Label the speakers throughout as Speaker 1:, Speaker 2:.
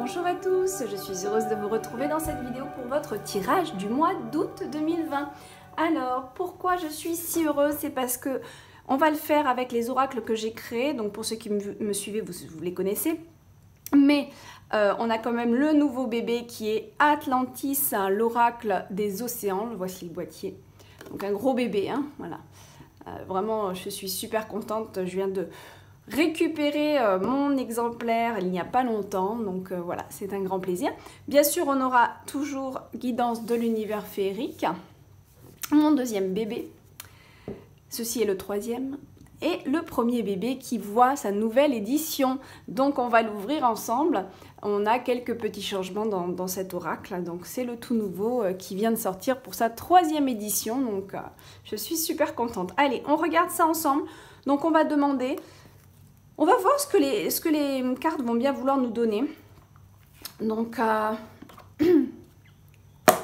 Speaker 1: Bonjour à tous, je suis heureuse de vous retrouver dans cette vidéo pour votre tirage du mois d'août 2020. Alors, pourquoi je suis si heureuse? C'est parce que on va le faire avec les oracles que j'ai créés. Donc pour ceux qui me suivez, vous les connaissez. Mais on a quand même le nouveau bébé qui est Atlantis, l'oracle des océans. Voici le boîtier. Donc un gros bébé, hein, voilà. Vraiment, je suis super contente. Je viens de récupérer mon exemplaire il n'y a pas longtemps. Donc voilà, c'est un grand plaisir. Bien sûr, on aura toujours Guidance de l'univers féerique. Mon deuxième bébé. Ceci est le troisième. Et le premier bébé qui voit sa nouvelle édition. Donc on va l'ouvrir ensemble. On a quelques petits changements dans cet oracle. Donc c'est le tout nouveau qui vient de sortir pour sa troisième édition. Donc je suis super contente. Allez, on regarde ça ensemble. Donc on va demander, on va voir ce que les cartes vont bien vouloir nous donner. Donc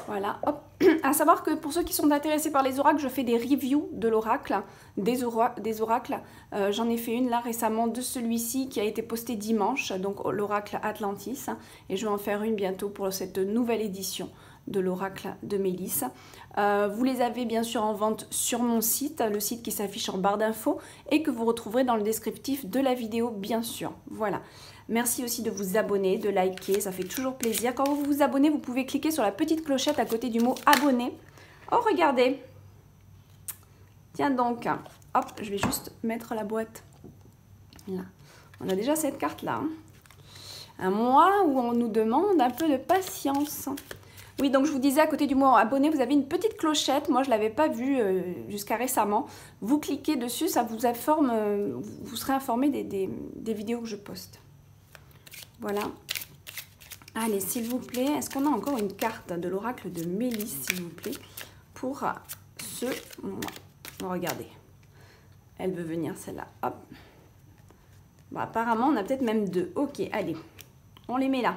Speaker 1: voilà, hop. À savoir que pour ceux qui sont intéressés par les oracles, je fais des reviews de l'oracle, des oracles. J'en ai fait une là récemment de celui-ci qui a été posté dimanche, donc l'oracle Atlantis. Et je vais en faire une bientôt pour cette nouvelle édition de l'oracle de Mélisse. Vous les avez bien sûr en vente sur mon site, le site qui s'affiche en barre d'infos et que vous retrouverez dans le descriptif de la vidéo bien sûr. Voilà. Merci aussi de vous abonner, de liker, ça fait toujours plaisir. Quand vous vous abonnez, vous pouvez cliquer sur la petite clochette à côté du mot abonner. Oh, regardez. Tiens donc. Hop, je vais juste mettre la boîte. Là. On a déjà cette carte-là. Hein. Un mois où on nous demande un peu de patience. Oui, donc je vous disais, à côté du mot abonné, vous avez une petite clochette. Moi, je ne l'avais pas vue jusqu'à récemment. Vous cliquez dessus, ça vous informe, vous serez informé des vidéos que je poste. Voilà. Allez, s'il vous plaît, est-ce qu'on a encore une carte de l'oracle de Mélisse, s'il vous plaît, pour ce mois? Bon, regardez. Elle veut venir, celle-là. Hop. Bon, apparemment, on a peut-être même deux. Ok, allez. On les met là.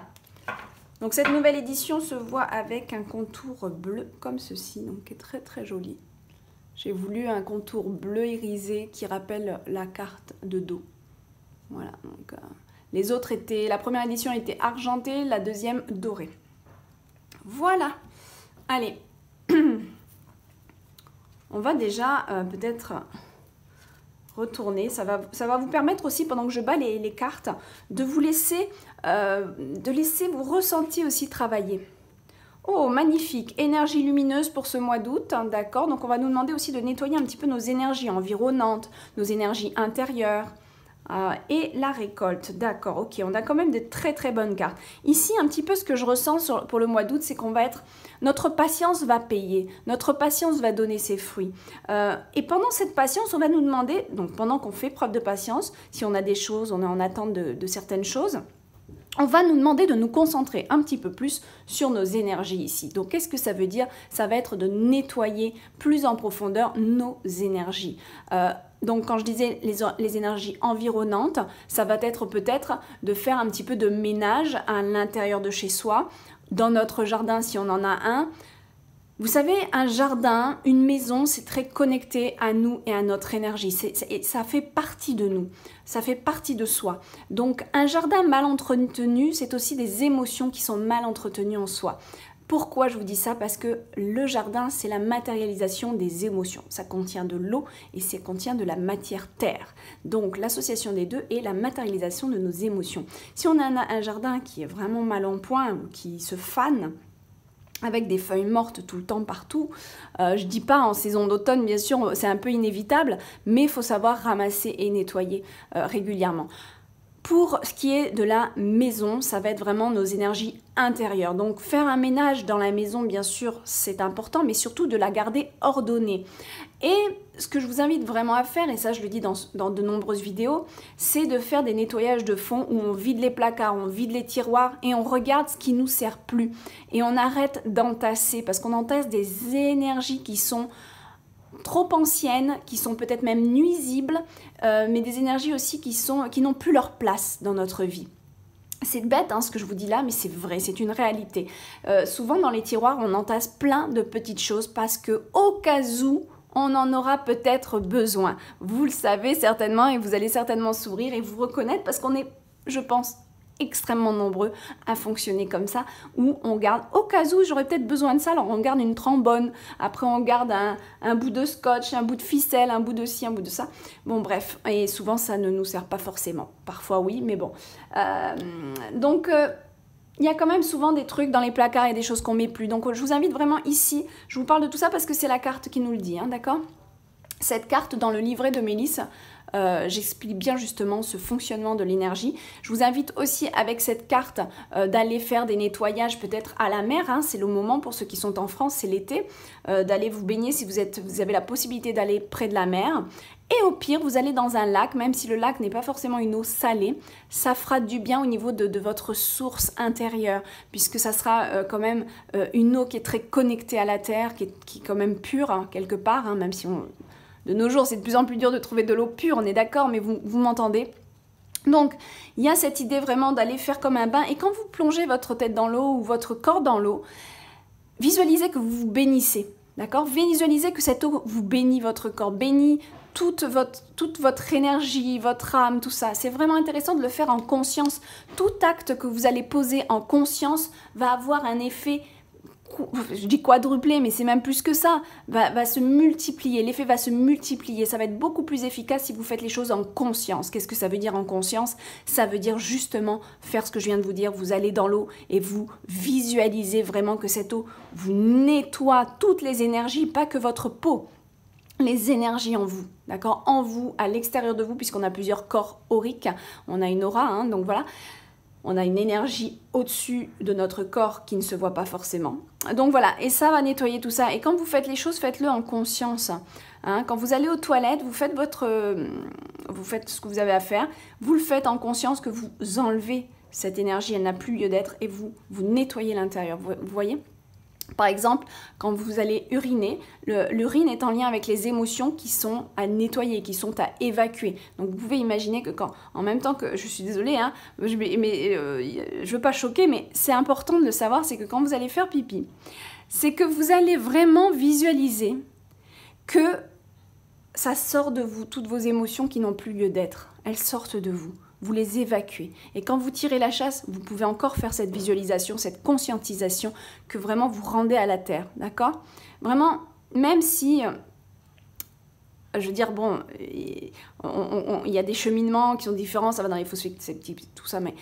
Speaker 1: Donc, cette nouvelle édition se voit avec un contour bleu comme ceci, donc qui est très, très joli. J'ai voulu un contour bleu irisé qui rappelle la carte de dos. Voilà, donc... les autres étaient, la première édition était argentée, la deuxième dorée. Voilà. Allez. On va déjà peut-être retourner. Ça va vous permettre aussi, pendant que je bats les cartes, de vous laisser, vos ressentis aussi travailler. Oh, magnifique. Énergie lumineuse pour ce mois d'août. D'accord. Donc, on va nous demander aussi de nettoyer un petit peu nos énergies environnantes, nos énergies intérieures. Et la récolte, d'accord, ok, on a quand même de très très bonnes cartes. Ici, un petit peu ce que je ressens pour le mois d'août, c'est qu'on va être, notre patience va payer, notre patience va donner ses fruits. Et pendant cette patience, on va nous demander, donc pendant qu'on fait preuve de patience, si on a des choses, on est en attente de certaines choses, on va nous demander de nous concentrer un petit peu plus sur nos énergies ici. Donc, qu'est-ce que ça veut dire? Ça va être de nettoyer plus en profondeur nos énergies. Donc, quand je disais les énergies environnantes, ça va être peut-être de faire un petit peu de ménage à l'intérieur de chez soi, dans notre jardin si on en a un. Vous savez, un jardin, une maison, c'est très connecté à nous et à notre énergie. Ça fait partie de nous, ça fait partie de soi. Donc, un jardin mal entretenu, c'est aussi des émotions qui sont mal entretenues en soi. Pourquoi je vous dis ça? Parce que le jardin, c'est la matérialisation des émotions. Ça contient de l'eau et ça contient de la matière terre. Donc, l'association des deux est la matérialisation de nos émotions. Si on a un jardin qui est vraiment mal en point ou qui se fane, avec des feuilles mortes tout le temps partout. Je dis pas en saison d'automne, bien sûr, c'est un peu inévitable, mais il faut savoir ramasser et nettoyer régulièrement. Pour ce qui est de la maison, ça va être vraiment nos énergies intérieures. Donc faire un ménage dans la maison, bien sûr, c'est important, mais surtout de la garder ordonnée. Et ce que je vous invite vraiment à faire, et ça je le dis dans de nombreuses vidéos, c'est de faire des nettoyages de fond où on vide les placards, on vide les tiroirs et on regarde ce qui ne nous sert plus. Et on arrête d'entasser, parce qu'on entasse des énergies qui sont trop anciennes, qui sont peut-être même nuisibles, mais des énergies aussi qui n'ont plus leur place dans notre vie. C'est bête hein, ce que je vous dis là, mais c'est vrai, c'est une réalité. Souvent dans les tiroirs, on entasse plein de petites choses parce que au cas où, on en aura peut-être besoin. Vous le savez certainement et vous allez certainement sourire et vous reconnaître parce qu'on est, je pense, extrêmement nombreux à fonctionner comme ça, où on garde, au cas où j'aurais peut-être besoin de ça, alors on garde une trombone, après on garde un bout de scotch, un bout de ficelle, un bout de ci, un bout de ça. Bon bref, et souvent ça ne nous sert pas forcément. Parfois oui, mais bon. Il y a quand même souvent des trucs dans les placards et des choses qu'on met plus. Donc je vous invite vraiment ici, je vous parle de tout ça parce que c'est la carte qui nous le dit, hein, d'accord? Cette carte dans le livret de Mélisse, j'explique bien justement ce fonctionnement de l'énergie. Je vous invite aussi avec cette carte d'aller faire des nettoyages peut-être à la mer, hein, c'est le moment pour ceux qui sont en France, c'est l'été, d'aller vous baigner si vous avez la possibilité d'aller près de la mer. Et au pire, vous allez dans un lac, même si le lac n'est pas forcément une eau salée, ça fera du bien au niveau de votre source intérieure, puisque ça sera quand même une eau qui est très connectée à la terre, qui est quand même pure, hein, quelque part, hein, même si de nos jours, c'est de plus en plus dur de trouver de l'eau pure, on est d'accord, mais vous m'entendez. Donc, il y a cette idée vraiment d'aller faire comme un bain, et quand vous plongez votre tête dans l'eau ou votre corps dans l'eau, visualisez que vous vous bénissez, d'accord? Visualisez que cette eau vous bénit votre corps, bénit toute votre énergie, votre âme, tout ça. C'est vraiment intéressant de le faire en conscience. Tout acte que vous allez poser en conscience va avoir un effet, je dis quadruplé, mais c'est même plus que ça, va se multiplier. L'effet va se multiplier. Ça va être beaucoup plus efficace si vous faites les choses en conscience. Qu'est-ce que ça veut dire en conscience? Ça veut dire justement faire ce que je viens de vous dire. Vous allez dans l'eau et vous visualisez vraiment que cette eau vous nettoie toutes les énergies, pas que votre peau. Les énergies en vous, d'accord? En vous, à l'extérieur de vous, puisqu'on a plusieurs corps auriques, on a une aura, hein, donc voilà. On a une énergie au-dessus de notre corps qui ne se voit pas forcément. Donc voilà, et ça va nettoyer tout ça. Et quand vous faites les choses, faites-le en conscience. Hein, quand vous allez aux toilettes, vous faites ce que vous avez à faire. Vous le faites en conscience que vous enlevez cette énergie, elle n'a plus lieu d'être, et vous nettoyez l'intérieur. Vous voyez ? Par exemple, quand vous allez uriner, l'urine est en lien avec les émotions qui sont à nettoyer, qui sont à évacuer. Donc vous pouvez imaginer que en même temps que, je suis désolée, hein, je veux pas choquer, mais c'est important de le savoir, c'est que quand vous allez faire pipi, c'est que vous allez vraiment visualiser que ça sort de vous, toutes vos émotions qui n'ont plus lieu d'être. Elles sortent de vous. Vous les évacuez. Et quand vous tirez la chasse, vous pouvez encore faire cette visualisation, cette conscientisation que vraiment vous rendez à la terre, d'accord? Vraiment, même si, je veux dire, bon, il y a des cheminements qui sont différents, ça va dans les phospholytiques, tout ça, mais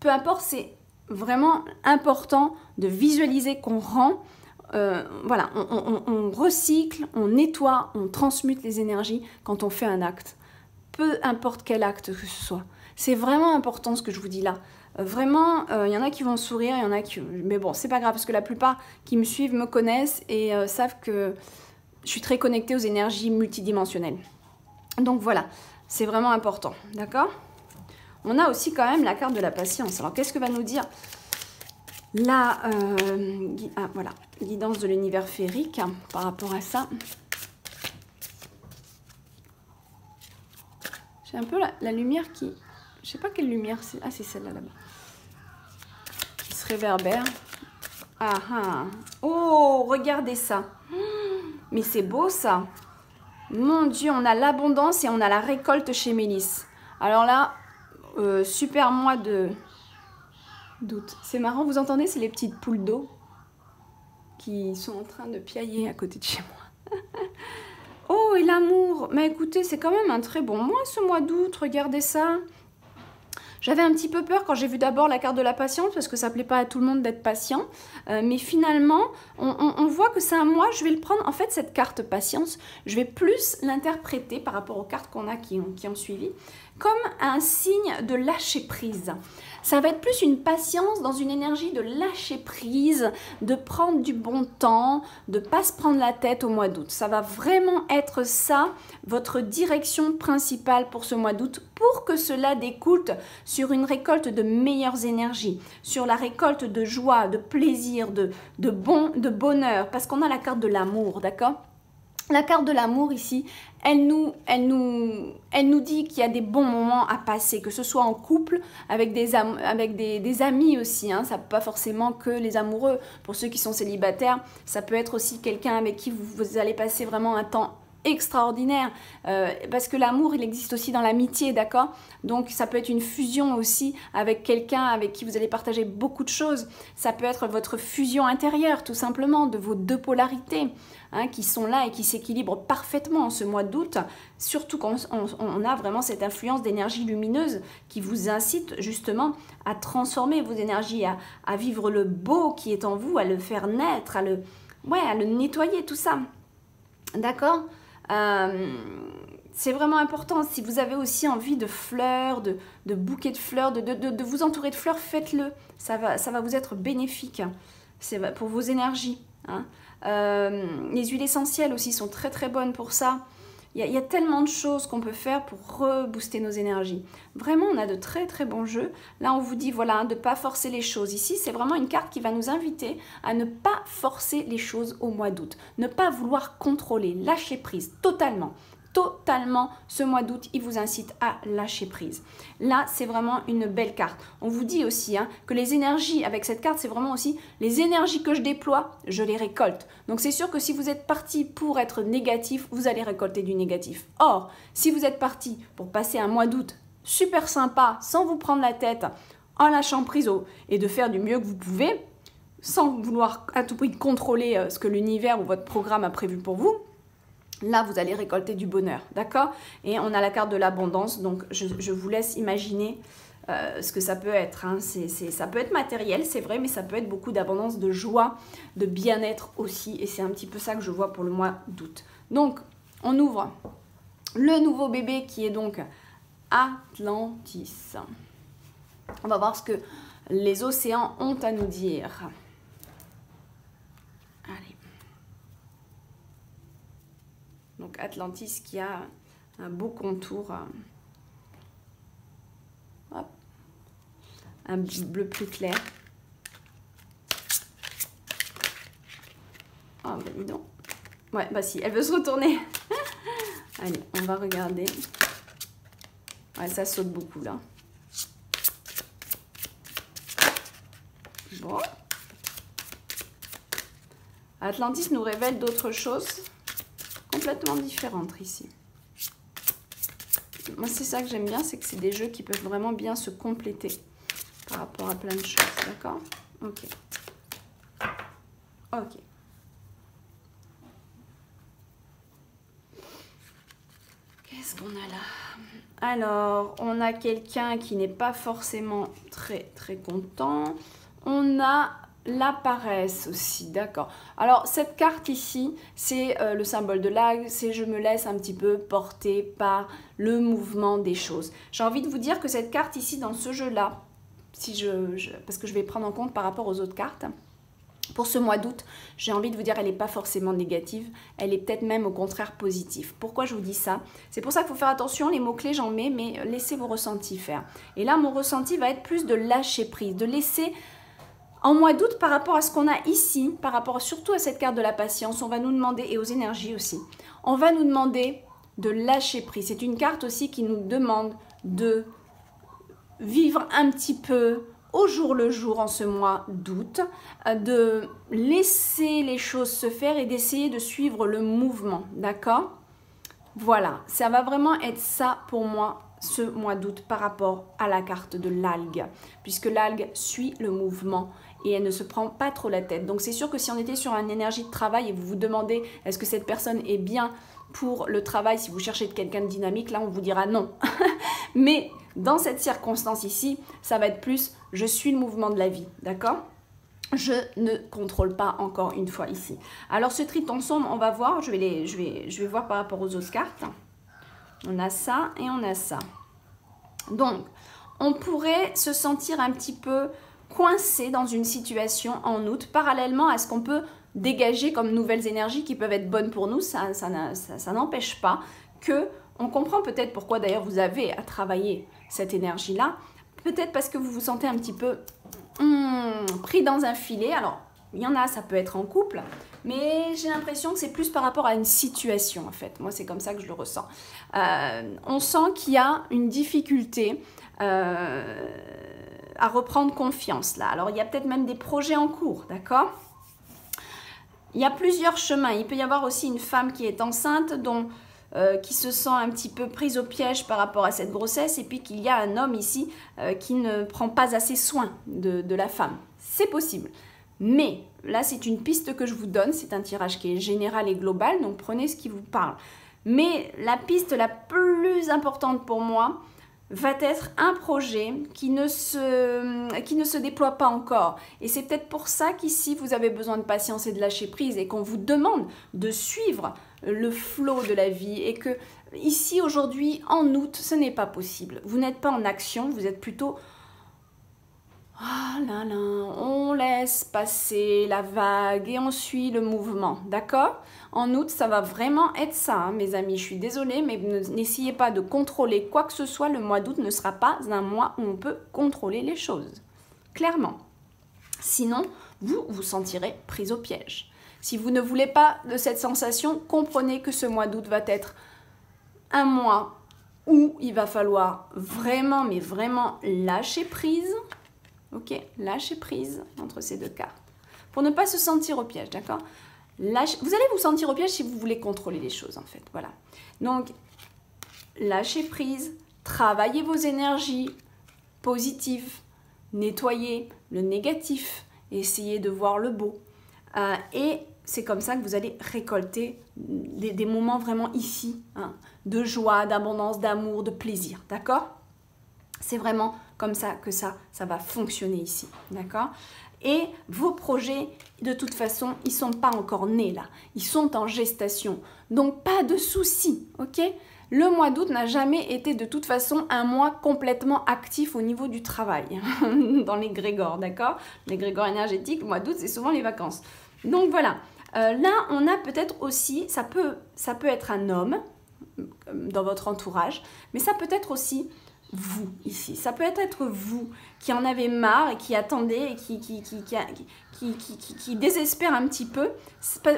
Speaker 1: peu importe, c'est vraiment important de visualiser qu'on rend, voilà, on recycle, on nettoie, on transmute les énergies quand on fait un acte. Peu importe quel acte que ce soit. C'est vraiment important ce que je vous dis là. Vraiment, il y en a qui vont sourire, il y en a qui... Mais bon, c'est pas grave, parce que la plupart qui me suivent me connaissent et savent que je suis très connectée aux énergies multidimensionnelles. Donc voilà, c'est vraiment important, d'accord? On a aussi quand même la carte de la patience. Alors, qu'est-ce que va nous dire la voilà, guidance de l'univers féerique par rapport à ça? J'ai un peu la lumière qui... Je sais pas quelle lumière c'est. Ah, c'est celle-là, là-bas. Qui se réverbère. Ah, ah. Oh, regardez ça. Mais c'est beau, ça. Mon Dieu, on a l'abondance et on a la récolte chez Mélisse. Alors là, super mois d'août. C'est marrant, vous entendez? C'est les petites poules d'eau qui sont en train de piailler à côté de chez moi. Oh, et l'amour. Mais écoutez, c'est quand même un très bon mois, ce mois d'août. Regardez ça. J'avais un petit peu peur quand j'ai vu d'abord la carte de la patience, parce que ça ne plaît pas à tout le monde d'être patient. Mais finalement, on voit que c'est un mois, je vais le prendre. En fait, cette carte patience, je vais plus l'interpréter par rapport aux cartes qu'on a qui ont suivi, comme un signe de lâcher prise. Ça va être plus une patience dans une énergie de lâcher prise, de prendre du bon temps, de ne pas se prendre la tête au mois d'août. Ça va vraiment être ça, votre direction principale pour ce mois d'août, pour que cela découle sur une récolte de meilleures énergies, sur la récolte de joie, de plaisir, de bonheur, parce qu'on a la carte de l'amour, d'accord ? La carte de l'amour ici, elle nous dit qu'il y a des bons moments à passer, que ce soit en couple, avec des amis aussi. Hein. Ça ne peut pas forcément que les amoureux. Pour ceux qui sont célibataires, ça peut être aussi quelqu'un avec qui vous allez passer vraiment un temps extraordinaire, parce que l'amour, il existe aussi dans l'amitié, d'accord? Donc ça peut être une fusion aussi avec quelqu'un avec qui vous allez partager beaucoup de choses. Ça peut être votre fusion intérieure, tout simplement, de vos deux polarités, hein, qui sont là et qui s'équilibrent parfaitement en ce mois d'août, surtout quand on a vraiment cette influence d'énergie lumineuse qui vous incite justement à transformer vos énergies, à vivre le beau qui est en vous, à le faire naître, à le nettoyer, tout ça. D'accord? C'est vraiment important. Si vous avez aussi envie de fleurs, de bouquets de fleurs, de vous entourer de fleurs, faites-le. Ça va vous être bénéfique. C'est pour vos énergies. Hein. Les huiles essentielles aussi sont très très bonnes pour ça. Il y a tellement de choses qu'on peut faire pour rebooster nos énergies. Vraiment, on a de très très bons jeux. Là, on vous dit voilà, hein, de ne pas forcer les choses. Ici, c'est vraiment une carte qui va nous inviter à ne pas forcer les choses au mois d'août. Ne pas vouloir contrôler, lâcher prise totalement. Totalement, ce mois d'août, il vous incite à lâcher prise. Là, c'est vraiment une belle carte. On vous dit aussi hein, que les énergies, avec cette carte, c'est vraiment aussi les énergies que je déploie, je les récolte. Donc, c'est sûr que si vous êtes parti pour être négatif, vous allez récolter du négatif. Or, si vous êtes parti pour passer un mois d'août super sympa, sans vous prendre la tête, en lâchant prise et de faire du mieux que vous pouvez, sans vouloir à tout prix contrôler ce que l'univers ou votre programme a prévu pour vous, là, vous allez récolter du bonheur, d'accord? Et on a la carte de l'abondance, donc je vous laisse imaginer ce que ça peut être. Hein. Ça peut être matériel, c'est vrai, mais ça peut être beaucoup d'abondance, de joie, de bien-être aussi. Et c'est un petit peu ça que je vois pour le mois d'août. Donc, on ouvre le nouveau bébé qui est donc Atlantis. On va voir ce que les océans ont à nous dire. Allez. Donc Atlantis qui a un beau contour, hop, un bleu plus clair. Oh bah dis donc. Ouais, bah si, elle veut se retourner. Allez, on va regarder. Ouais, ça saute beaucoup là. Bon. Atlantis nous révèle d'autres choses complètement différentes ici. Moi, c'est ça que j'aime bien, c'est que c'est des jeux qui peuvent vraiment bien se compléter par rapport à plein de choses, d'accord? Ok. Ok. Qu'est-ce qu'on a là? Alors, on a quelqu'un qui n'est pas forcément très très content. On a la paresse aussi, d'accord. Alors, cette carte ici, c'est le symbole de l'aigle, c'est je me laisse un petit peu porter par le mouvement des choses. J'ai envie de vous dire que cette carte ici, dans ce jeu-là, si parce que je vais prendre en compte par rapport aux autres cartes, pour ce mois d'août, j'ai envie de vous dire elle n'est pas forcément négative, elle est peut-être même au contraire positive. Pourquoi je vous dis ça? C'est pour ça qu'il faut faire attention, les mots-clés j'en mets, mais laissez vos ressentis faire. Et là, mon ressenti va être plus de lâcher prise, de laisser... En mois d'août, par rapport à ce qu'on a ici, par rapport surtout à cette carte de la patience, on va nous demander, et aux énergies aussi, on va nous demander de lâcher prise. C'est une carte aussi qui nous demande de vivre un petit peu au jour le jour en ce mois d'août, de laisser les choses se faire et d'essayer de suivre le mouvement, d'accord? Voilà, ça va vraiment être ça pour moi ce mois d'août par rapport à la carte de l'algue, puisque l'algue suit le mouvement et elle ne se prend pas trop la tête. Donc c'est sûr que si on était sur une énergie de travail et vous vous demandez est-ce que cette personne est bien pour le travail, si vous cherchez quelqu'un de dynamique, là on vous dira non. Mais dans cette circonstance ici, ça va être plus je suis le mouvement de la vie, d'accord? Je ne contrôle pas encore une fois ici. Alors ce triton sombre, on va voir, je vais voir par rapport aux autres cartes. On a ça et on a ça. Donc, on pourrait se sentir un petit peu coincé dans une situation en août, parallèlement à ce qu'on peut dégager comme nouvelles énergies qui peuvent être bonnes pour nous. Ça n'empêche pas que on comprend peut-être pourquoi d'ailleurs vous avez à travailler cette énergie-là. Peut-être parce que vous vous sentez un petit peu pris dans un filet. Alors, il y en a, ça peut être en couple, mais j'ai l'impression que c'est plus par rapport à une situation en fait. Moi, c'est comme ça que je le ressens. On sent qu'il y a une difficulté à reprendre confiance là. Alors, il y a peut-être même des projets en cours, d'accord? il y a plusieurs chemins. Il peut y avoir aussi une femme qui est enceinte, qui se sent un petit peu prise au piège par rapport à cette grossesse, et puis qu'il y a un homme ici qui ne prend pas assez soin de la femme. C'est possible. Mais là, c'est une piste que je vous donne. C'est un tirage qui est général et global, donc prenez ce qui vous parle. Mais la piste la plus importante pour moi va être un projet qui ne se déploie pas encore. Et c'est peut-être pour ça qu'ici, vous avez besoin de patience et de lâcher prise et qu'on vous demande de suivre le flot de la vie et que ici, aujourd'hui, en août, ce n'est pas possible. Vous n'êtes pas en action, vous êtes plutôt... Ah là là, on laisse passer la vague et on suit le mouvement, d'accord? En août, ça va vraiment être ça, hein, mes amis. Je suis désolée, mais n'essayez pas de contrôler quoi que ce soit. Le mois d'août ne sera pas un mois où on peut contrôler les choses, clairement. Sinon, vous vous sentirez prise au piège. Si vous ne voulez pas de cette sensation, comprenez que ce mois d'août va être un mois où il va falloir vraiment, mais vraiment lâcher prise. Ok, lâchez prise entre ces deux cartes. Pour ne pas se sentir au piège, d'accord? Vous allez vous sentir au piège si vous voulez contrôler les choses, en fait. Voilà. Donc, lâchez prise, travaillez vos énergies positives, nettoyez le négatif, essayez de voir le beau. Et c'est comme ça que vous allez récolter des moments vraiment ici, hein, de joie, d'abondance, d'amour, de plaisir, d'accord? C'est vraiment comme ça que ça va fonctionner ici, d'accord? Et vos projets, de toute façon, ils ne sont pas encore nés là. Ils sont en gestation. Donc, pas de souci, ok? Le mois d'août n'a jamais été de toute façon un mois complètement actif au niveau du travail, dans les grégores, d'accord? Les grégores énergétiques, le mois d'août, c'est souvent les vacances. Donc, voilà. Là, on a peut-être aussi, ça peut être un homme dans votre entourage, mais ça peut être aussi... vous, ici. Ça peut être vous qui en avez marre et qui attendez et qui désespère un petit peu.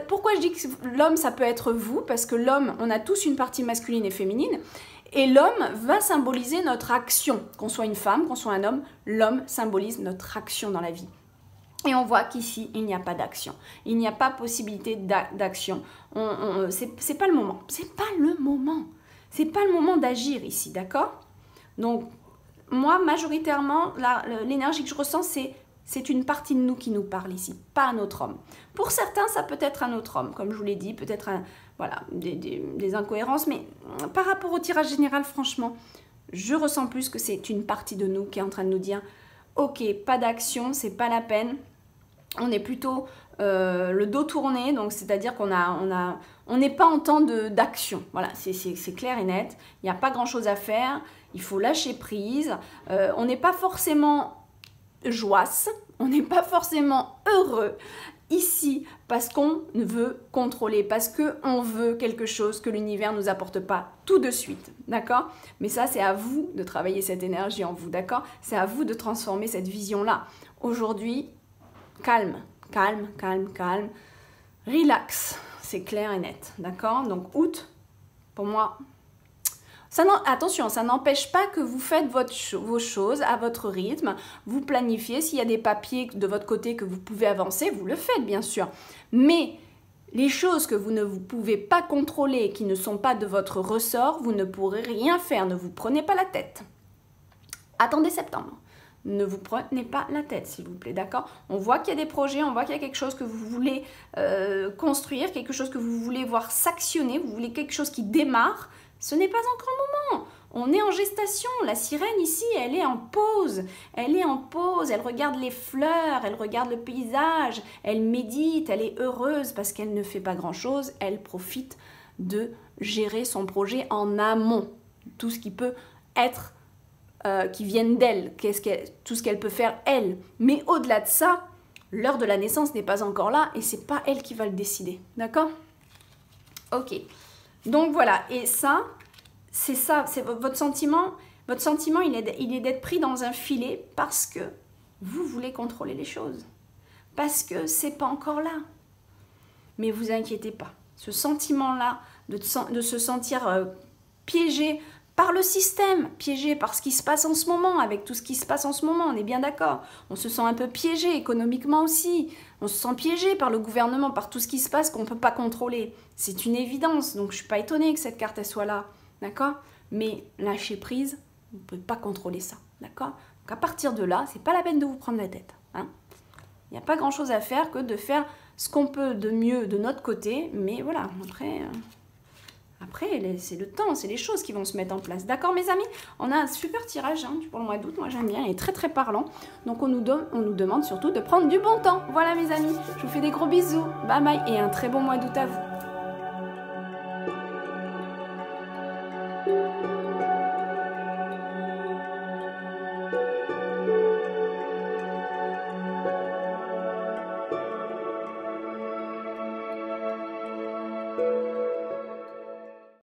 Speaker 1: Pourquoi je dis que l'homme, ça peut être vous? Parce que l'homme, on a tous une partie masculine et féminine. Et l'homme va symboliser notre action. Qu'on soit une femme, qu'on soit un homme, l'homme symbolise notre action dans la vie. Et on voit qu'ici, il n'y a pas d'action. Il n'y a pas possibilité d'action. C'est pas le moment. C'est pas le moment. C'est pas le moment d'agir ici, d'accord? Donc, moi, majoritairement, l'énergie que je ressens, c'est une partie de nous qui nous parle ici, pas un autre homme. Pour certains, ça peut être un autre homme, comme je vous l'ai dit, peut-être voilà, des incohérences, mais par rapport au tirage général, franchement, je ressens plus que c'est une partie de nous qui est en train de nous dire « Ok, pas d'action, c'est pas la peine ». On est plutôt le dos tourné, donc c'est-à-dire qu'on n'est pas en temps d'action. Voilà, c'est clair et net. Il n'y a pas grand-chose à faire. Il faut lâcher prise. On n'est pas forcément joasse. On n'est pas forcément heureux ici parce qu'on veut contrôler, parce qu'on veut quelque chose que l'univers ne nous apporte pas tout de suite. D'accord? Mais ça, c'est à vous de travailler cette énergie en vous. D'accord? C'est à vous de transformer cette vision-là. Aujourd'hui, calme, calme, calme, calme, relax, c'est clair et net, d'accord? Donc août, pour moi, attention, ça n'empêche pas que vous faites vos choses à votre rythme, vous planifiez, s'il y a des papiers de votre côté que vous pouvez avancer, vous le faites bien sûr, mais les choses que vous ne pouvez pas contrôler, qui ne sont pas de votre ressort, vous ne pourrez rien faire, ne vous prenez pas la tête. Attendez septembre. Ne vous prenez pas la tête, s'il vous plaît, d'accord? On voit qu'il y a des projets, on voit qu'il y a quelque chose que vous voulez construire, quelque chose que vous voulez voir s'actionner, vous voulez quelque chose qui démarre. Ce n'est pas encore le moment. On est en gestation. La sirène ici, elle est en pause. Elle est en pause, elle regarde les fleurs, elle regarde le paysage, elle médite, elle est heureuse parce qu'elle ne fait pas grand-chose. Elle profite de gérer son projet en amont. Tout ce qui peut être... qui viennent d'elle, tout ce qu'elle peut faire elle. Mais au-delà de ça, l'heure de la naissance n'est pas encore là et c'est pas elle qui va le décider. D'accord? Ok. Donc voilà. Et ça, c'est ça. C'est votre sentiment. Votre sentiment, il est d'être pris dans un filet parce que vous voulez contrôler les choses. Parce que c'est pas encore là. Mais vous inquiétez pas. Ce sentiment-là de se sentir piégé par le système, piégé par ce qui se passe en ce moment, avec tout ce qui se passe en ce moment, on est bien d'accord. On se sent un peu piégé économiquement aussi. On se sent piégé par le gouvernement, par tout ce qui se passe qu'on ne peut pas contrôler. C'est une évidence, donc je ne suis pas étonnée que cette carte elle soit là, d'accord? Mais lâcher prise, vous ne pouvez pas contrôler ça, d'accord? Donc à partir de là, c'est pas la peine de vous prendre la tête, hein? Il n'y a pas grand-chose à faire que de faire ce qu'on peut de mieux de notre côté, mais voilà, après, c'est le temps, c'est les choses qui vont se mettre en place. D'accord, mes amis? On a un super tirage hein, pour le mois d'août. Moi, j'aime bien. Il est très, très parlant. Donc, on nous demande surtout de prendre du bon temps. Voilà, mes amis. Je vous fais des gros bisous. Bye bye et un très bon mois d'août à vous.